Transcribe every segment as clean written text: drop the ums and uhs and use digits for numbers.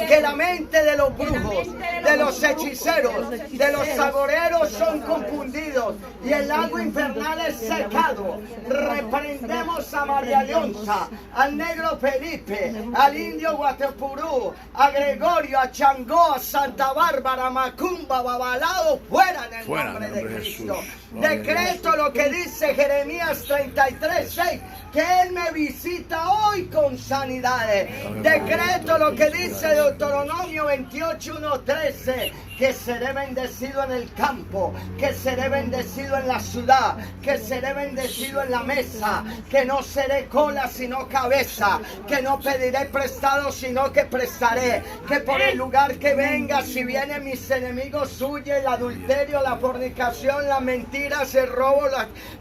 que la mente de los brujos, de los hechiceros, de los saboreros son confundidos y el lago infernal es secado. Reprendemos a María Leonza, al negro Felipe, al indio Guatepurú, a Gregorio, a Changó, a Santa Bárbara, Macumba, Babalao, fuera en el nombre de Cristo. Decreto lo que dice Jeremías 33:6, que Él me visita hoy con sanidades. Decreto lo que dice Deuteronomio 28:1-13, que seré bendecido en el campo, que seré bendecido en la ciudad, que seré bendecido en la mesa, que no seré cola sino cabeza, que no pediré prestado sino que prestaré, que por el lugar que venga, si vienen mis enemigos, huye el adulterio, la fornicación, la mentira, el robo,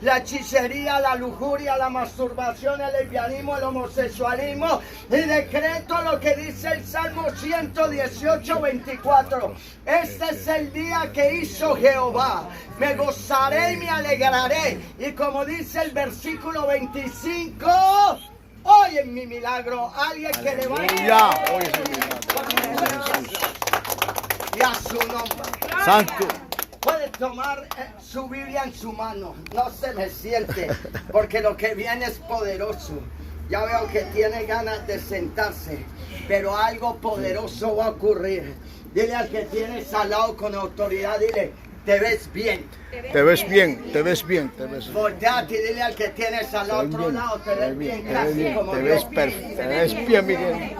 la hechicería, la lujuria, la masturbación, el lesbianismo, el homosexualismo. Y decreto lo que dice el Salmo 118:24. Este es el día que hizo Jehová. Me gozaré y me alegraré. Y como dice el versículo 25, hoy en mi milagro, alguien que levante y a su nombre. Santo. Puede tomar su Biblia en su mano, no se me siente, porque lo que viene es poderoso. Ya veo que tiene ganas de sentarse, pero algo poderoso va a ocurrir. Dile al que tienes al lado con autoridad, dile, te ves bien. Te ves bien, te ves bien, te ves bien. Volteate y dile al que tienes al otro lado, te ves bien, casi como te Dios. ves perfecto, te ves bien, Miguel.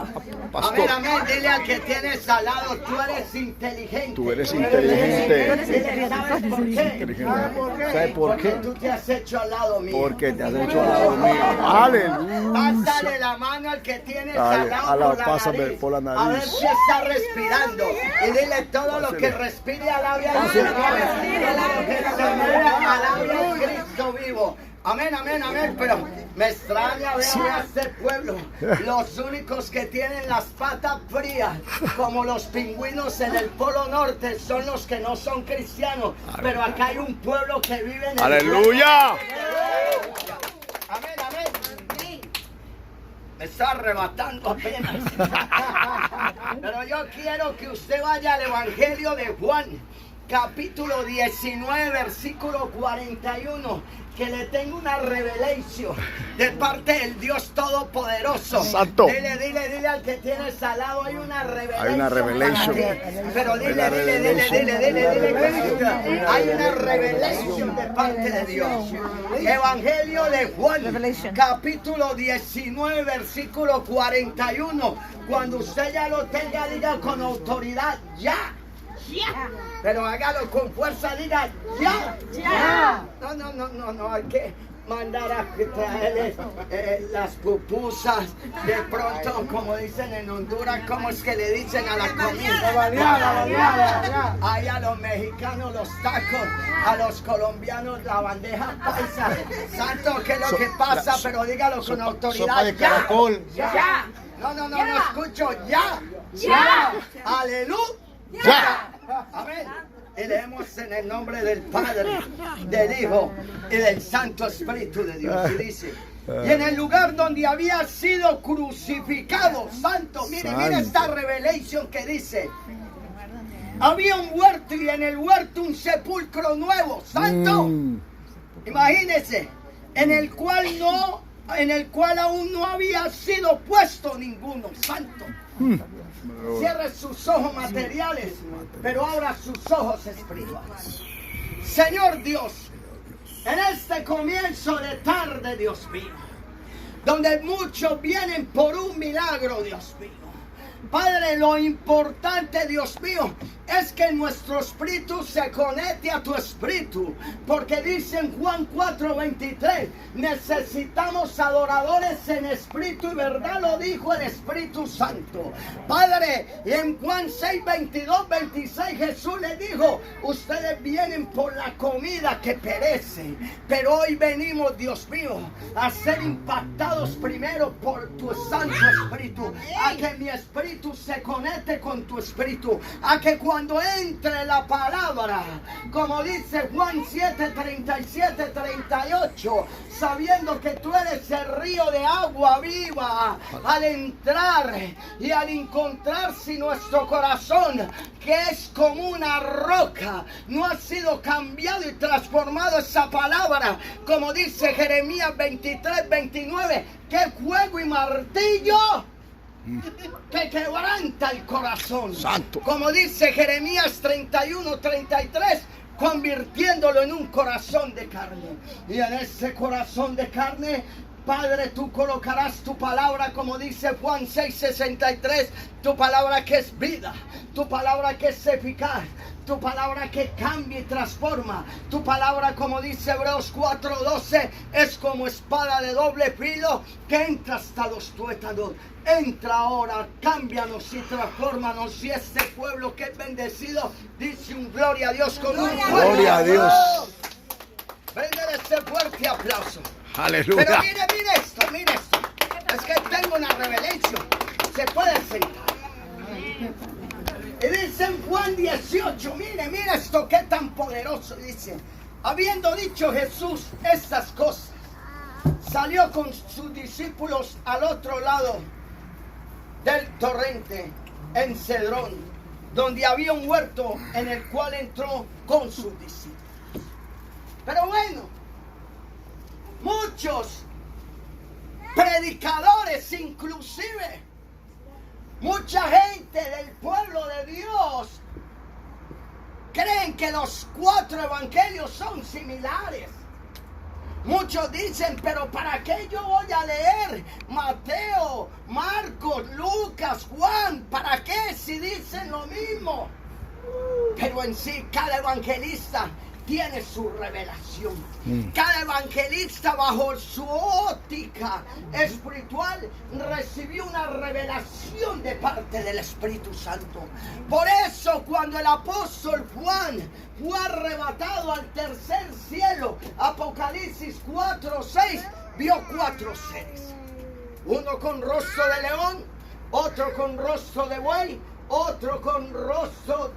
Pastor. Amén, amén. Dile al que tienes al lado, tú eres inteligente. Tú eres inteligente. Dile, ¿sabes por qué? ¿Sabes por qué? Porque tú te has hecho al lado mío. Porque te has hecho al lado mío. Aleluya. Pásale la mano al que tienes al lado pásame por la nariz. A ver si está respirando. Y dile todo lo que respire, alabe a Cristo vivo. Amén, amén, amén. Pero me extraña ver a este pueblo. Los únicos que tienen las patas frías, como los pingüinos en el Polo Norte, son los que no son cristianos. Pero acá hay un pueblo que vive en el ¡Aleluya! Amén, amén. Me está arrebatando apenas. Pero yo quiero que usted vaya al Evangelio de Juan, capítulo 19, versículo 41, que le tengo una revelación de parte del Dios Todopoderoso. Santo. Dile al que tienes al lado, hay una revelación. Hay una revelación. Pero dile, hay una revelación de parte de Dios. Evangelio de Juan, capítulo 19, versículo 41. Cuando usted ya lo tenga, diga con autoridad, ya. Pero hágalo con fuerza, diga ya. No, hay que mandar a traerles las pupusas. De pronto, como dicen en Honduras, ¿cómo es que le dicen a la comida? Hay a los mexicanos los tacos, a los colombianos la bandeja paisa. Santo, ¿qué es lo que pasa? Pero dígalo con autoridad. Sopa de caracol. Ya. No escucho. Ya. Aleluya. Ya. Amén. Y leemos en el nombre del Padre, del Hijo y del Santo Espíritu de Dios. Y dice, y en el lugar donde había sido crucificado, santo, mire esta revelación que dice, había un huerto y en el huerto un sepulcro nuevo, santo. Imagínense, en el cual aún no había sido puesto ninguno, santo. Cierre sus ojos materiales, pero abra sus ojos espirituales. Señor Dios, en este comienzo de tarde, Dios mío, donde muchos vienen por un milagro, Dios mío. Padre, lo importante, Dios mío, es que nuestro espíritu se conecte a tu espíritu, porque dice en Juan 4:23, necesitamos adoradores en espíritu y verdad, lo dijo el Espíritu Santo. Padre, y en Juan 6:22-26 Jesús le dijo, ustedes vienen por la comida que perece, pero hoy venimos, Dios mío, a ser impactados primero por tu Santo Espíritu, a que mi espíritu se conecte con tu espíritu, a que cuando entre la palabra, como dice Juan 7:37-38, sabiendo que tú eres el río de agua viva, al entrar y al encontrar cambiar si nuestro corazón, que es como una roca, no ha sido cambiado y transformado? Esa palabra, como dice Jeremías 23, 29, que es fuego y martillo que quebranta el corazón. Santo. Como dice Jeremías 31, 33, convirtiéndolo en un corazón de carne. Y en ese corazón de carne, Padre, tú colocarás tu palabra, como dice Juan 6:63, tu palabra que es vida, tu palabra que es eficaz, tu palabra que cambia y transforma, tu palabra, como dice Hebreos 4:12, es como espada de doble filo que entra hasta los tuétanos. Entra ahora, cámbianos y transfórmanos. Y este pueblo que es bendecido dice un gloria a Dios con un fuerte Gloria a Dios. Véndele este fuerte aplauso. Aleluya. Pero mire esto, mire esto. Es que tengo una revelación. Se puede sentar. Y dice en Juan 18, mire esto que tan poderoso. Dice, habiendo dicho Jesús estas cosas, salió con sus discípulos al otro lado del torrente, en Cedrón, donde había un huerto en el cual entró con sus discípulos. Pero bueno, muchos predicadores, inclusive mucha gente del pueblo de Dios, creen que los 4 evangelios son similares. Muchos dicen, pero ¿para qué yo voy a leer Mateo, Marcos, Lucas, Juan? ¿Para qué si dicen lo mismo? Pero en sí, cada evangelista tiene su revelación. Cada evangelista, bajo su óptica espiritual, recibió una revelación de parte del Espíritu Santo. Por eso, cuando el apóstol Juan fue arrebatado al tercer cielo, Apocalipsis 4:6, vio 4 seres. Uno con rostro de león, otro con rostro de buey, otro con rostro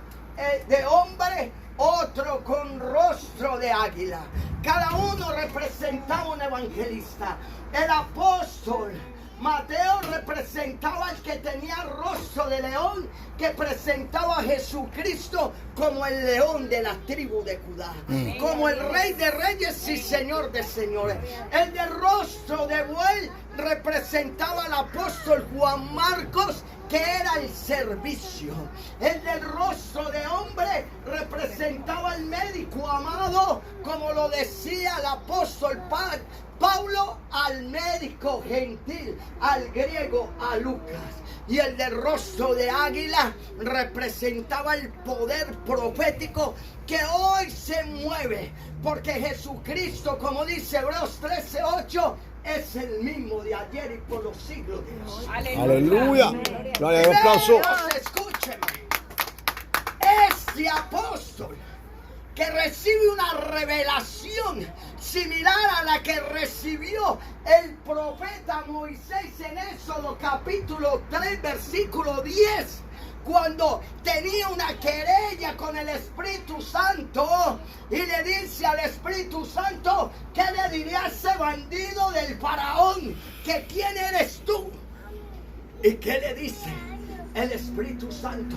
de hombre, otro con rostro de águila. Cada uno representaba un evangelista. El apóstol Mateo representaba al que tenía rostro de león, que presentaba a Jesucristo como el león de la tribu de Judá, como el rey de reyes y señor de señores. El de rostro de buey representaba al apóstol Juan Marcos, que era el servicio. El del rostro de hombre representaba al médico amado, como lo decía el apóstol Pablo, al médico gentil, al griego, a Lucas. Y el del rostro de águila representaba el poder profético que hoy se mueve, porque Jesucristo, como dice Hebreos 13:8, es el mismo de ayer y por los siglos de Dios. Aleluya. Gloria a Dios, aplauso. Escúcheme. Este apóstol que recibe una revelación similar a la que recibió el profeta Moisés en Éxodo capítulo 3 versículo 10, cuando tenía una querella con el Espíritu Santo, y le dice al Espíritu Santo, ¿qué le diría a ese bandido del faraón? ¿Que quién eres tú? ¿Y qué le dice el Espíritu Santo?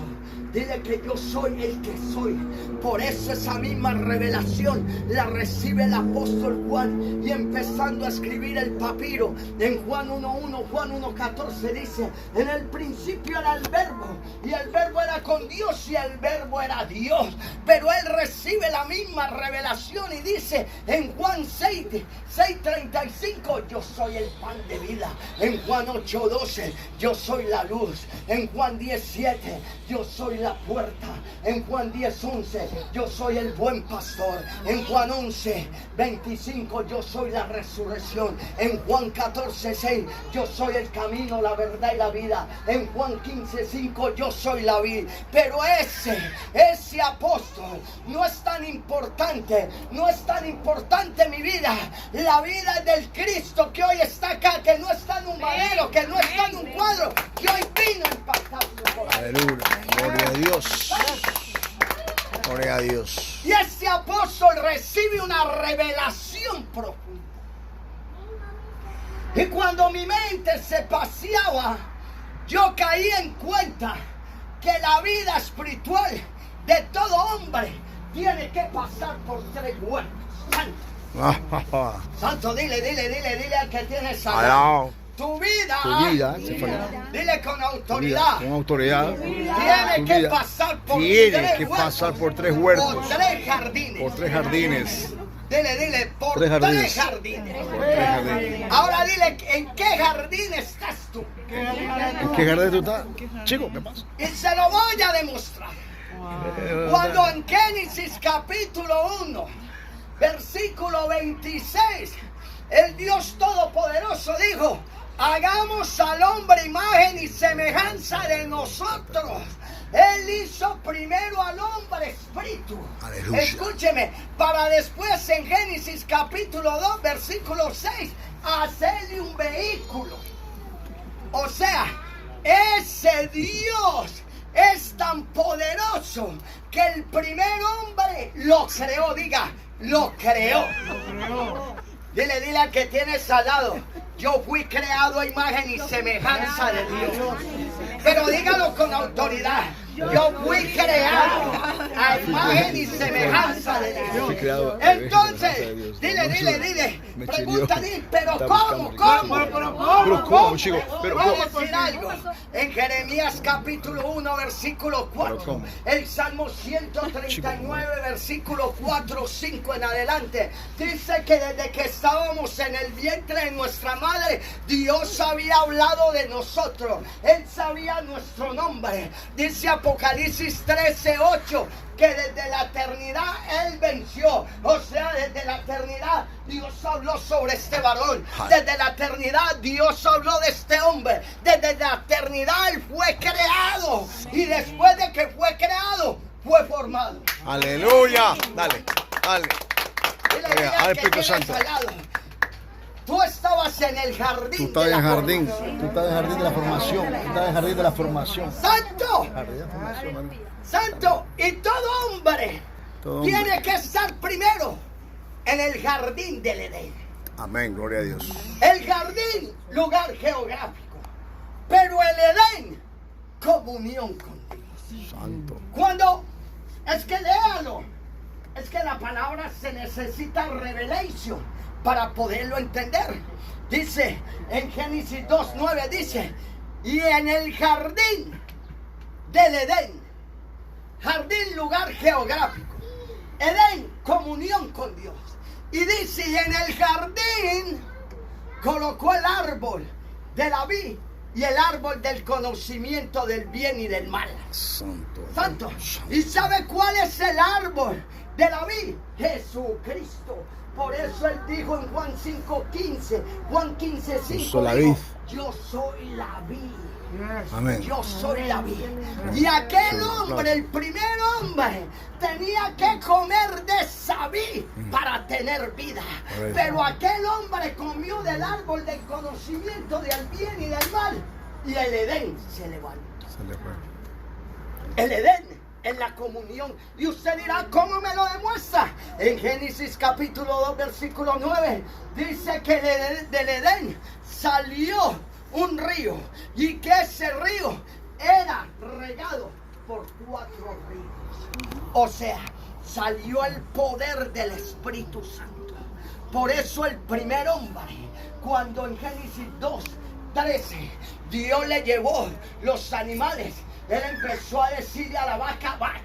Dile que yo soy el que soy. Por eso esa misma revelación la recibe el apóstol Juan, y empezando a escribir el papiro en Juan 1:1, Juan 1:14 dice, en el principio era el verbo, y el verbo era con Dios, y el verbo era Dios. Pero él recibe la misma revelación y dice en Juan 6:35, yo soy el pan de vida. En Juan 8:12, yo soy la luz. En Juan 10:7, yo soy la puerta. En Juan 10:11, yo soy el buen pastor. En Juan 11:25, yo soy la resurrección. En Juan 14:6, yo soy el camino, la verdad y la vida. En Juan 15:5, yo soy la vid. Pero ese apóstol no es tan importante. No es tan importante mi vida. La vida es del Cristo que hoy está acá, que no está en un madero, que no está en un cuadro, que hoy vino a impactar su corazón. Aleluya. Gloria a Dios. Gloria a Dios. Y este apóstol recibe una revelación profunda. Y cuando mi mente se paseaba, yo caí en cuenta que la vida espiritual de todo hombre tiene que pasar por 3 huertos. Santo, dile al que tienes al lado. Tu vida, dile con autoridad, tiene que pasar por 3 huertos, por 3 jardines. Dile, por 3 jardines. Ahora dile, ¿en qué jardín estás tú? ¿En qué jardín tú estás? Chico, ¿qué pasa? Y se lo voy a demostrar. Cuando en Génesis capítulo 1, versículo 26, el Dios Todopoderoso dijo: hagamos al hombre imagen y semejanza de nosotros. Él hizo primero al hombre espíritu. Aleluya. Escúcheme, para después en Génesis capítulo 2, versículo 6, hacerle un vehículo. O sea, ese Dios es tan poderoso que el primer hombre lo creó. Diga, lo creó. Dile al que tienes al lado: yo fui creado a imagen y semejanza de Dios. Pero dígalo con autoridad: yo fui creado a imagen y semejanza de Dios. Entonces, dile, pregunta, pero ¿cómo? Voy a decir algo. En Jeremías capítulo 1, versículo 4, el Salmo 139, versículo 4, 5 en adelante, dice que desde que estábamos en el vientre de nuestra madre, Dios había hablado de nosotros. Él sabía nuestro nombre. Dice Apocalipsis 13:8 que desde la eternidad Él venció. O sea, desde la eternidad Dios habló sobre este varón. Desde la eternidad Dios habló de este hombre. Desde la eternidad Él fue creado. Y después de que fue creado, fue formado. Aleluya. Dale. Dile Espíritu Santo. Tú estabas en el jardín. Tú estás en el jardín. Tú estás en el jardín de la formación. Tú estás en el jardín de la formación. ¡Santo! Santo. Y todo hombre tiene que estar primero en el jardín del Edén. Amén, gloria a Dios. El jardín, lugar geográfico. Pero el Edén, comunión con Dios. Santo. Cuando, es que léalo. Es que la palabra se necesita revelación para poderlo entender. Dice en Génesis 2:9, dice: y en el jardín del Edén, jardín, lugar geográfico, Edén, comunión con Dios. Y dice: y en el jardín colocó el árbol de la vid y el árbol del conocimiento del bien y del mal. Santo. ¿Y sabe cuál es el árbol de la vid? Jesucristo. Por eso Él dijo en Juan 5:15, Juan 15:5, dijo: yo soy la vid. Amén. Yo soy la vid. Y aquel hombre, el primer hombre, tenía que comer de esa vid para tener vida. Pero aquel hombre comió del árbol del conocimiento del bien y del mal. Y el Edén se levantó. El Edén en la comunión. Y usted dirá: ¿cómo me lo demuestra? En Génesis capítulo 2, versículo 9, dice que del Edén salió un río, y que ese río era regado por 4 ríos. O sea, salió el poder del Espíritu Santo. Por eso el primer hombre, cuando en Génesis 2:13 Dios le llevó los animales, Él empezó a decirle a la vaca: vaca.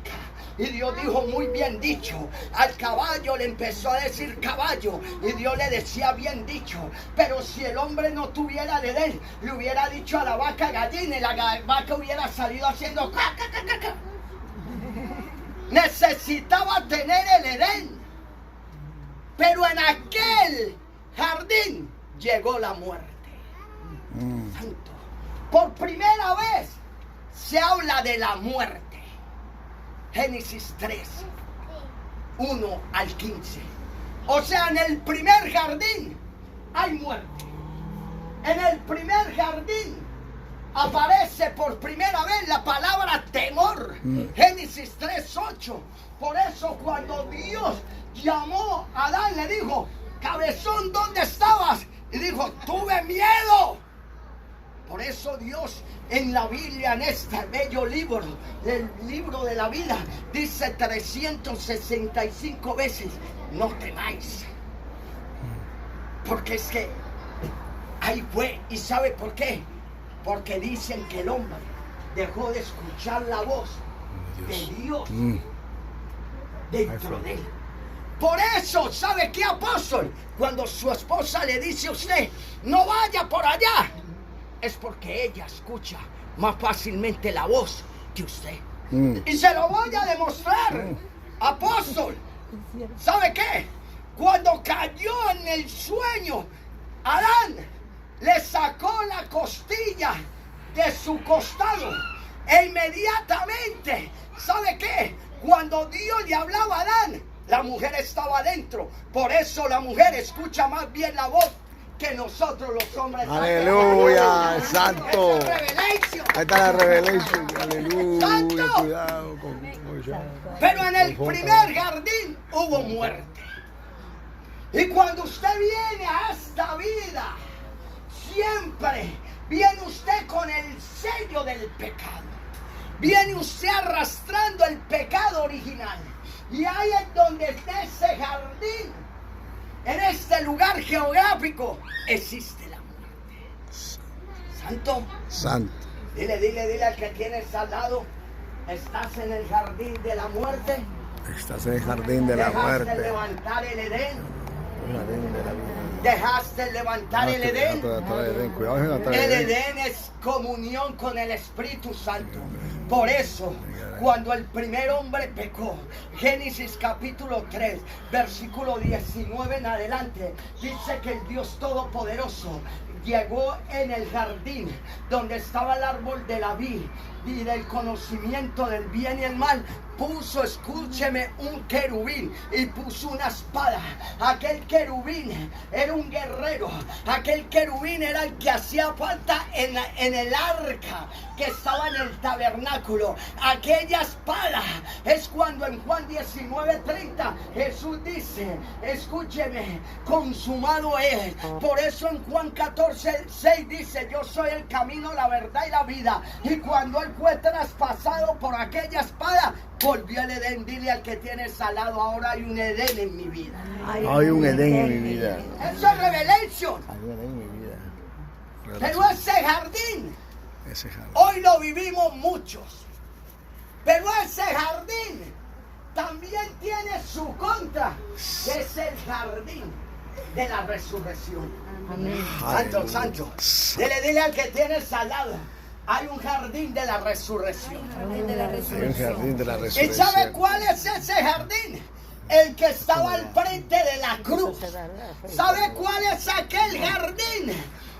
Y Dios dijo: muy bien dicho. Al caballo le empezó a decir: caballo. Y Dios le decía: bien dicho. Pero si el hombre no tuviera el Edén, le hubiera dicho a la vaca: gallina. Y la vaca hubiera salido haciendo caca, caca, caca. Necesitaba tener el Edén. Pero en aquel jardín llegó la muerte. Santo. Por primera vez se habla de la muerte. Génesis 3, 1 al 15. O sea, en el primer jardín hay muerte. En el primer jardín aparece por primera vez la palabra temor. Génesis 3, 8. Por eso cuando Dios llamó a Adán, le dijo: cabezón, ¿dónde estabas? Y dijo: tuve miedo. Por eso Dios en la Biblia, en este bello libro, el libro de la vida, dice 365 veces, no temáis. Porque es que ahí fue. ¿Y sabe por qué? Porque dicen que el hombre dejó de escuchar la voz de Dios dentro de él. Por eso, ¿sabe qué, apóstol? Cuando su esposa le dice a usted, no vaya por allá, es porque ella escucha más fácilmente la voz que usted. Y se lo voy a demostrar, apóstol. ¿Sabe qué? Cuando cayó en el sueño, Adán le sacó la costilla de su costado. E inmediatamente, ¿sabe qué? Cuando Dios le hablaba a Adán, la mujer estaba adentro. Por eso la mujer escucha más bien la voz que nosotros los hombres. Aleluya, santo. Ahí está la revelación. Aleluya. Santo. Cuidado con. Pero en el primer jardín hubo muerte. Y cuando usted viene a esta vida, siempre viene usted con el sello del pecado. Viene usted arrastrando el pecado original. Y ahí es donde está ese jardín. En este lugar geográfico existe la muerte. Santo. Santo. Dile al que tienes al lado, estás en el jardín de la muerte. Estás en el jardín de la muerte. Dejaste levantar el Edén. El jardín de la vida. Dejaste levantar el Edén. Cuidado, El Edén es comunión con el Espíritu Santo. Por eso, cuando el primer hombre pecó, Génesis capítulo 3, versículo 19 en adelante, dice que el Dios Todopoderoso llegó en el jardín donde estaba el árbol de la vid y del conocimiento del bien y el mal. Puso, escúcheme, un querubín y puso una espada. Aquel querubín era un guerrero. Aquel querubín era el que hacía falta en el arca que estaba en el tabernáculo. Aquella espada es cuando en Juan 19:30 Jesús dice, escúcheme, consumado es. Por eso en Juan 14:6 dice, yo soy el camino, la verdad y la vida. Y cuando él fue traspasado por aquella espada, volvió el Edén. Dile al que tienes al lado, ahora hay un Edén en mi vida. Hay un Edén en mi vida. Eso es revelación. Hay un Edén en mi vida. Pero ese jardín, hoy lo vivimos muchos. Pero ese jardín también tiene su contra, que es el jardín de la resurrección. Amén. Santo, santo. Dile al que tienes al lado, hay un jardín de la resurrección. Hay un jardín de la resurrección. ¿Y sabe cuál es ese jardín? El que estaba al frente de la cruz. ¿Sabe cuál es aquel jardín?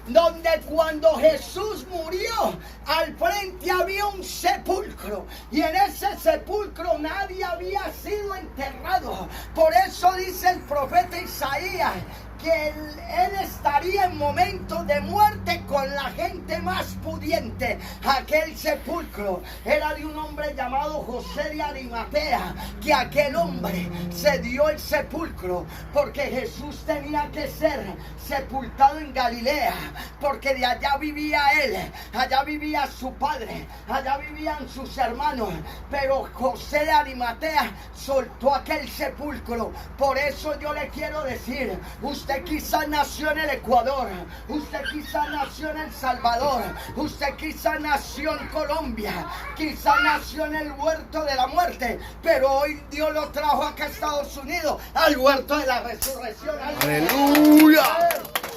Donde cuando Jesús murió, al frente había un sepulcro. Y en ese sepulcro nadie había sido enterrado. Por eso dice el profeta Isaías que él estaría en momentos de muerte con la gente más pudiente. Aquel sepulcro era de un hombre llamado José de Arimatea, que aquel hombre se dio el sepulcro porque Jesús tenía que ser sepultado en Galilea, porque de allá vivía él, allá vivía su padre, allá vivían sus hermanos. Pero José de Arimatea soltó aquel sepulcro. Por eso yo le quiero decir, usted quizá nació en el Ecuador, usted quizá nació en El Salvador, usted quizá nació en Colombia, quizá nació en el huerto de la muerte, pero hoy Dios lo trajo acá a Estados Unidos, al huerto de la resurrección. ¡Aleluya!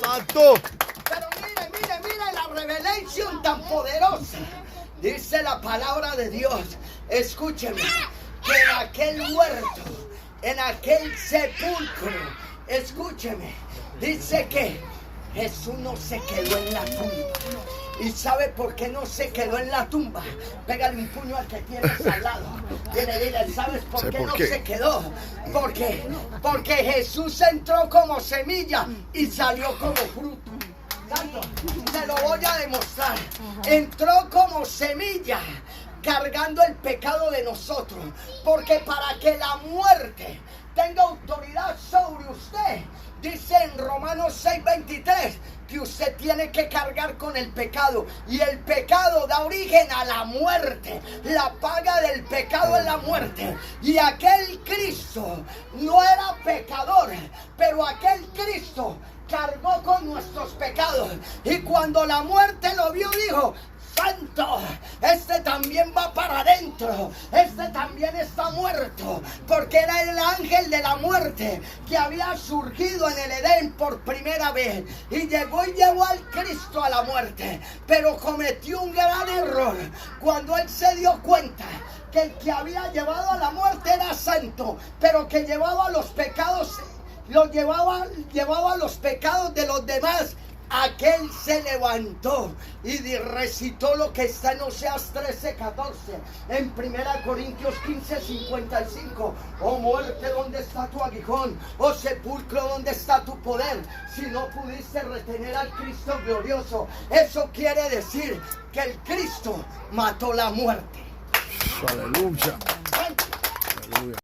¡Santo! Pero mire la revelación tan poderosa. Dice la palabra de Dios, escúcheme, que en aquel huerto, en aquel sepulcro, escúcheme, dice que Jesús no se quedó en la tumba. ¿Y sabe por qué no se quedó en la tumba? Pégale un puño al que tienes al lado. Dile, ¿sabes por qué no se quedó? Porque Jesús entró como semilla y salió como fruto. Santo, te lo voy a demostrar. Entró como semilla, cargando el pecado de nosotros. Porque para que la muerte tenga autoridad sobre usted, Dice en Romanos 6:23 que usted tiene que cargar con el pecado, y el pecado da origen a la muerte. La paga del pecado es la muerte, y aquel Cristo no era pecador, pero aquel Cristo cargó con nuestros pecados, y cuando la muerte lo vio dijo: santo, este también va para adentro, este también está muerto, porque era el ángel de la muerte que había surgido en el Edén por primera vez, y llegó y llevó al Cristo a la muerte, pero cometió un gran error cuando él se dio cuenta que el que había llevado a la muerte era santo, pero que llevaba los pecados, llevaba los pecados de los demás. Aquel se levantó y recitó lo que está en Oseas 13:14, en 1 Corintios 15:55. Oh muerte, ¿dónde está tu aguijón? Oh sepulcro, ¿dónde está tu poder? Si no pudiste retener al Cristo glorioso. Eso quiere decir que el Cristo mató la muerte. Aleluya. Aleluya.